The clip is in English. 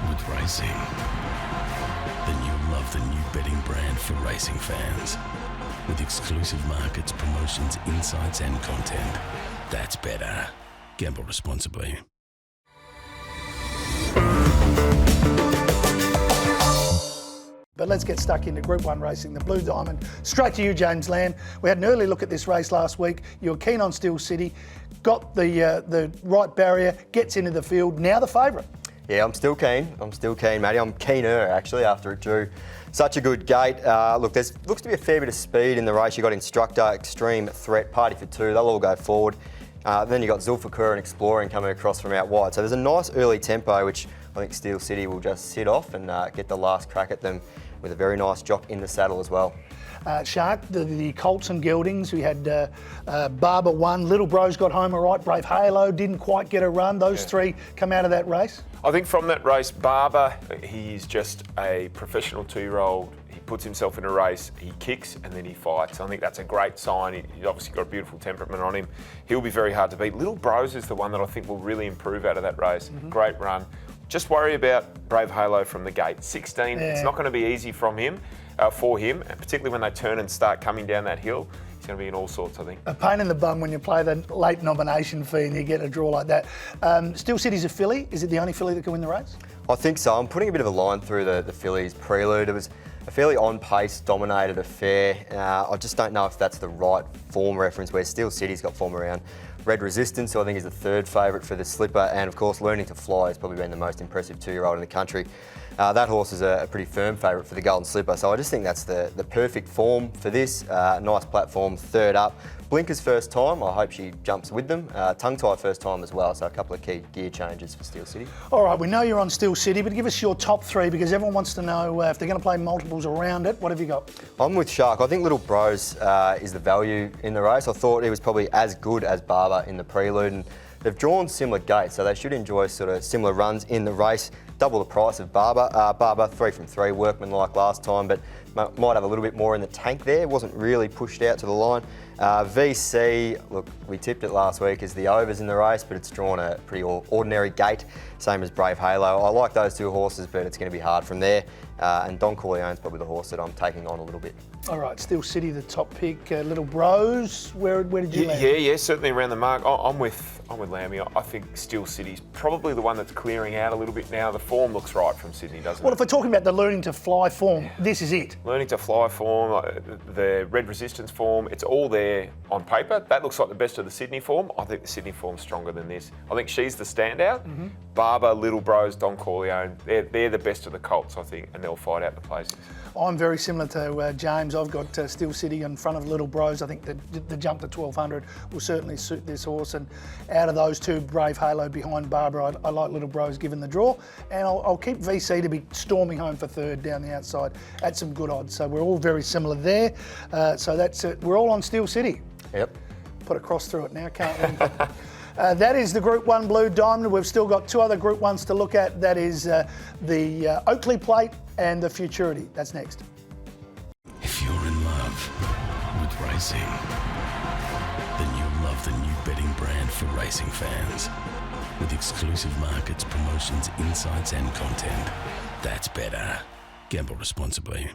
with racing, then you'll love the new betting brand for racing fans. With exclusive markets, promotions, insights and content. That's better. Gamble responsibly. But let's get stuck into Group 1 racing, the Blue Diamond. Straight to you, James Lamb. We had an early look at this race last week. You were keen on Steel City, got the right barrier, gets into the field, now the favourite. Yeah, I'm still keen, Matty. I'm keener, actually, after it drew such a good gate. Look, there looks to be a fair bit of speed in the race. You've got Instructor, Extreme, Threat, Party for Two. They'll all go forward. Then you've got Zulfakur and Exploring coming across from out wide. So there's a nice early tempo, which I think Steel City will just sit off and get the last crack at them with a very nice jock in the saddle as well. Shark, the Colts and Geldings, we had Barber won, Little Bros got home all right, Brave Halo didn't quite get a run. Those three come out of that race. I think from that race, Barber, he's just a professional 2-year-old. He puts himself in a race, he kicks and then he fights. I think that's a great sign. He's obviously got a beautiful temperament on him. He'll be very hard to beat. Little Bros is the one that I think will really improve out of that race. Great run. Just worry about Brave Halo from the gate. 16, It's not going to be easy for him, and particularly when they turn and start coming down that hill. He's going to be in all sorts, I think. A pain in the bum when you play the late nomination fee and you get a draw like that. Steel City's a filly. Is it the only filly that can win the race? I think so. I'm putting a bit of a line through the fillies prelude. It was a fairly on-pace, dominated affair. I just don't know if that's the right form reference, where Steel City's got form around Red Resistance, who I think is the third favourite for the slipper, and of course Learning to Fly has probably been the most impressive 2-year-old in the country. That horse is a pretty firm favourite for the Golden Slipper, so I just think that's the perfect form for this. Nice platform, third up. Blinker's first time, I hope she jumps with them. Tongue Tie first time as well, so a couple of key gear changes for Steel City. All right, we know you're on Steel City, but give us your top three, because everyone wants to know if they're going to play multiples around it. What have you got? I'm with Shark. I think Little Bros is the value in the race. I thought he was probably as good as Barber in the prelude, and they've drawn similar gates, so they should enjoy sort of similar runs in the race. Double the price of Barber. Barber, 3 from 3, workman-like last time, but might have a little bit more in the tank there. Wasn't really pushed out to the line. VC, look, we tipped it last week as the overs in the race, but it's drawn a pretty ordinary gate, same as Brave Halo. I like those two horses, but it's going to be hard from there. And Don Corleone's probably the horse that I'm taking on a little bit. All right, Steel City, the top pick. Little Bros, where did you land? Yeah, certainly around the mark. I'm with Lammy. I think Steel City's probably the one that's clearing out a little bit now. The form looks right from Sydney, doesn't it? Well, if we're talking about the Learning to Fly form, this is it. Learning to Fly form, the Red Resistance form, it's all there on paper. That looks like the best of the Sydney form. I think the Sydney form's stronger than this. I think she's the standout. Barber, Little Bros, Don Corleone, they're the best of the Colts, I think, and they'll fight out the places. I'm very similar to James. I've got Steel City in front of Little Bros. I think the jump to 1200 will certainly suit this horse. And out of those two, Brave Halo behind Barber, I like Little Bros given the draw. And I'll keep VC to be storming home for third down the outside at some good odds. So we're all very similar there. So that's it. We're all on Steel City. Yep. Put a cross through it now, can't we? That is the Group 1 Blue Diamond. We've still got two other Group 1s to look at. That is the Oakley Plate and the Futurity. That's next. If you're in love with racing, then you'll love the new betting brand for racing fans. With exclusive markets, promotions, insights and content. That's better. Gamble responsibly.